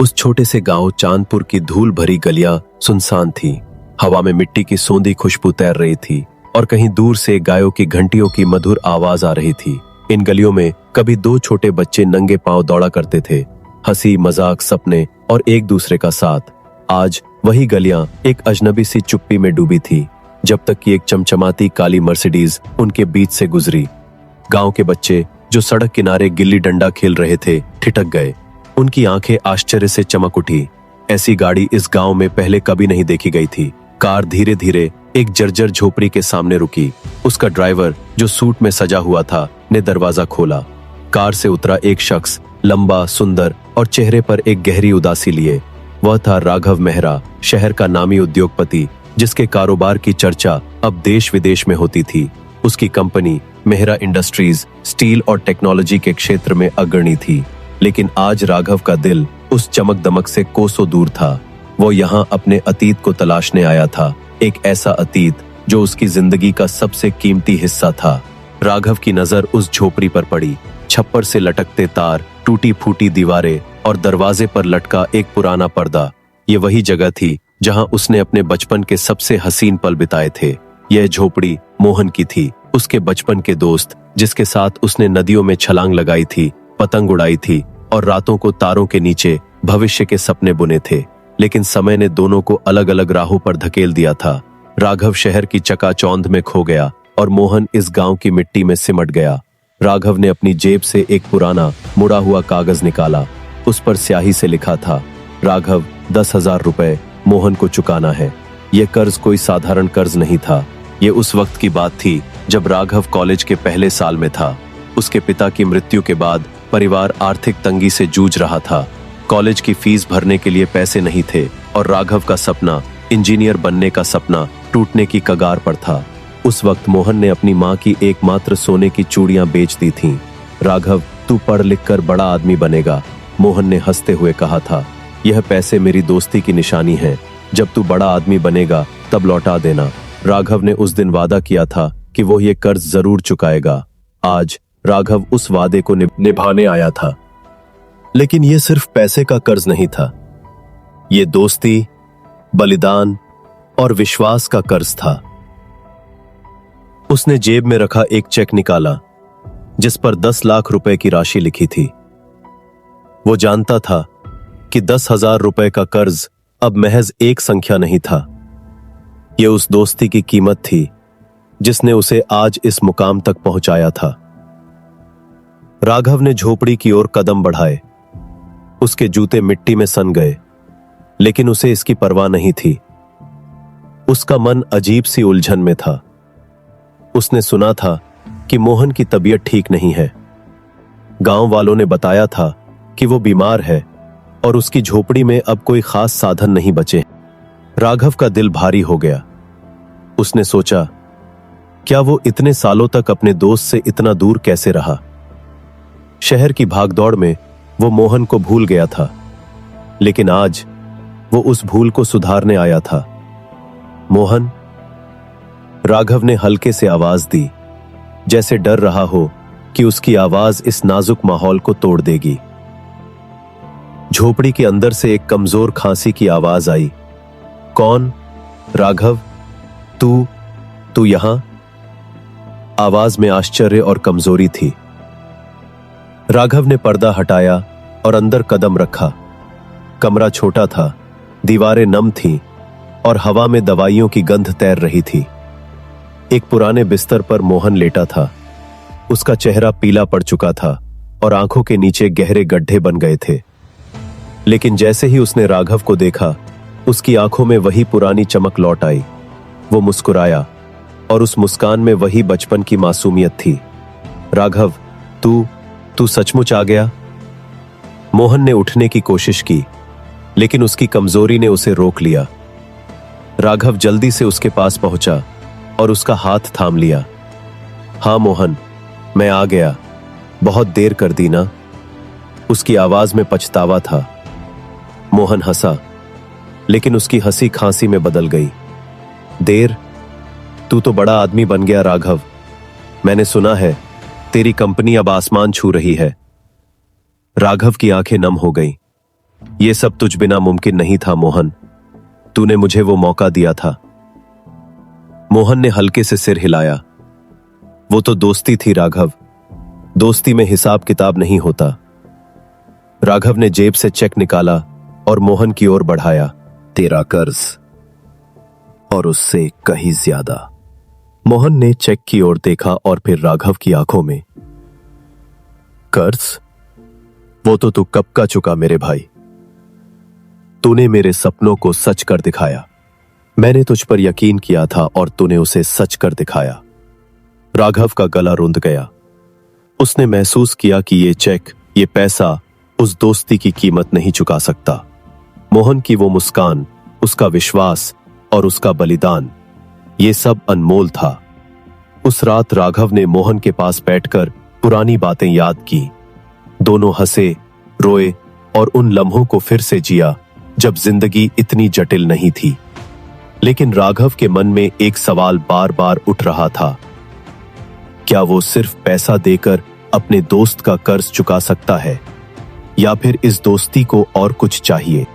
उस छोटे से गांव चांदपुर की धूल भरी गलियां सुनसान थी। हवा में मिट्टी की सोंधी खुशबू तैर रही थी और कहीं दूर से गायों की घंटियों की मधुर आवाज आ रही थी। इन गलियों में कभी दो छोटे बच्चे नंगे पांव दौड़ा करते थे, हंसी मजाक सपने और एक दूसरे का साथ। आज वही गलियां एक अजनबी सी चुप्पी में डूबी थी, जब तक कि एक चमचमाती काली मर्सिडीज उनके बीच से गुजरी। गांव के बच्चे जो सड़क किनारे गिल्ली डंडा खेल रहे थे ठिठक गए। उनकी आंखें आश्चर्य से चमक उठी। ऐसी गाड़ी इस गांव में पहले कभी नहीं देखी गई थी। कार धीरे धीरे एक जर्जर झोपड़ी के सामने रुकी। उसका ड्राइवर, जो सूट में सजा हुआ था, ने दरवाजा खोला। कार से उतरा एक शख्स, लंबा, सुंदर और चेहरे पर एक गहरी उदासी लिए। वह था राघव मेहरा, शहर का नामी उद्योगपति, जिसके कारोबार की चर्चा अब देश विदेश में होती थी। उसकी कंपनी मेहरा इंडस्ट्रीज स्टील और टेक्नोलॉजी के क्षेत्र में अग्रणी थी। लेकिन आज राघव का दिल उस चमक दमक से कोसों दूर था। वो यहाँ अपने अतीत को तलाशने आया था, एक ऐसा अतीत जो उसकी जिंदगी का सबसे कीमती हिस्सा था। राघव की नजर उस झोपड़ी पर पड़ी। छप्पर से लटकते तार, टूटी फूटी दीवारें और दरवाजे पर लटका एक पुराना पर्दा। ये वही जगह थी जहां उसने अपने बचपन के सबसे हसीन पल बिताए थे। यह झोपड़ी मोहन की थी, उसके बचपन के दोस्त, जिसके साथ उसने नदियों में छलांग लगाई थी, पतंग उड़ाई थी और रातों को तारों के नीचे भविष्य के सपने बुने थे। लेकिन समय ने दोनों को अलग अलग राहों पर धकेल दिया था। राघव शहर की चकाचौंध में खो गया और मोहन इस गांव की मिट्टी में सिमट गया। राघव ने अपनी जेब से एक पुराना मुड़ा हुआ कागज निकाला। उस पर स्याही से लिखा था, राघव, 10,000 रुपए मोहन को चुकाना है। यह कर्ज कोई साधारण कर्ज नहीं था। ये उस वक्त की बात थी जब राघव कॉलेज के पहले साल में था। उसके पिता की मृत्यु के बाद परिवार आर्थिक तंगी से जूझ रहा था। कॉलेज की फीस भरने के लिए पैसे नहीं थे और राघव का सपना, इंजीनियर बनने का सपना, टूटने की कगार पर था। उस वक्त मोहन ने अपनी माँ की एकमात्र सोने की चूड़ियां बेच दी थीं। राघव, तू पढ़ लिख कर बड़ा आदमी बनेगा, मोहन ने हंसते हुए कहा था। यह पैसे मेरी दोस्ती की निशानी है। जब तू बड़ा आदमी बनेगा तब लौटा देना। राघव ने उस दिन वादा किया था कि वो ये कर्ज जरूर चुकाएगा। आज राघव उस वादे को निभाने आया था। लेकिन ये सिर्फ पैसे का कर्ज नहीं था, ये दोस्ती, बलिदान और विश्वास का कर्ज था। उसने जेब में रखा एक चेक निकाला, जिस पर 10 लाख रुपए की राशि लिखी थी। वो जानता था कि 10,000 रुपए का कर्ज अब महज एक संख्या नहीं था। यह उस दोस्ती की कीमत थी जिसने उसे आज इस मुकाम तक पहुंचाया था। राघव ने झोपड़ी की ओर कदम बढ़ाए। उसके जूते मिट्टी में सन गए, लेकिन उसे इसकी परवाह नहीं थी। उसका मन अजीब सी उलझन में था। उसने सुना था कि मोहन की तबीयत ठीक नहीं है। गांव वालों ने बताया था कि वो बीमार है और उसकी झोपड़ी में अब कोई खास साधन नहीं बचे। राघव का दिल भारी हो गया। उसने सोचा, क्या वो इतने सालों तक अपने दोस्त से इतना दूर कैसे रहा? शहर की भागदौड़ में वो मोहन को भूल गया था, लेकिन आज वो उस भूल को सुधारने आया था। मोहन, राघव ने हल्के से आवाज दी, जैसे डर रहा हो कि उसकी आवाज इस नाजुक माहौल को तोड़ देगी। झोपड़ी के अंदर से एक कमजोर खांसी की आवाज आई। कौन? राघव, तू यहां? आवाज में आश्चर्य और कमजोरी थी। राघव ने पर्दा हटाया और अंदर कदम रखा। कमरा छोटा था, दीवारें नम थीं और हवा में दवाइयों की गंध तैर रही थी। एक पुराने बिस्तर पर मोहन लेटा था। उसका चेहरा पीला पड़ चुका था और आंखों के नीचे गहरे गड्ढे बन गए थे। लेकिन जैसे ही उसने राघव को देखा, उसकी आंखों में वही पुरानी चमक लौट आई। वो मुस्कुराया और उस मुस्कान में वही बचपन की मासूमियत थी। राघव, तू सचमुच आ गया? मोहन ने उठने की कोशिश की, लेकिन उसकी कमजोरी ने उसे रोक लिया। राघव जल्दी से उसके पास पहुंचा और उसका हाथ थाम लिया। हाँ मोहन, मैं आ गया। बहुत देर कर दी ना? उसकी आवाज में पछतावा था। मोहन हंसा, लेकिन उसकी हंसी खांसी में बदल गई। देर? तू तो बड़ा आदमी बन गया राघव। मैंने सुना है तेरी कंपनी अब आसमान छू रही है। राघव की आंखें नम हो गईं। ये सब तुझ बिना मुमकिन नहीं था मोहन। तूने मुझे वो मौका दिया था। मोहन ने हल्के से सिर हिलाया। वो तो दोस्ती थी राघव, दोस्ती में हिसाब किताब नहीं होता। राघव ने जेब से चेक निकाला और मोहन की ओर बढ़ाया। तेरा कर्ज और उससे कहीं ज्यादा। मोहन ने चेक की ओर देखा और फिर राघव की आंखों में। कर्ज? वो तो तू कब का चुका मेरे भाई। तूने मेरे सपनों को सच कर दिखाया। मैंने तुझ पर यकीन किया था और तूने उसे सच कर दिखाया। राघव का गला रुंध गया। उसने महसूस किया कि ये चेक, ये पैसा उस दोस्ती की कीमत नहीं चुका सकता। मोहन की वो मुस्कान, उसका विश्वास और उसका बलिदान, ये सब अनमोल था। उस रात राघव ने मोहन के पास बैठकर पुरानी बातें याद की। दोनों हंसे, रोए और उन लम्हों को फिर से जिया जब जिंदगी इतनी जटिल नहीं थी। लेकिन राघव के मन में एक सवाल बार बार उठ रहा था। क्या वो सिर्फ पैसा देकर अपने दोस्त का कर्ज चुका सकता है, या फिर इस दोस्ती को और कुछ चाहिए?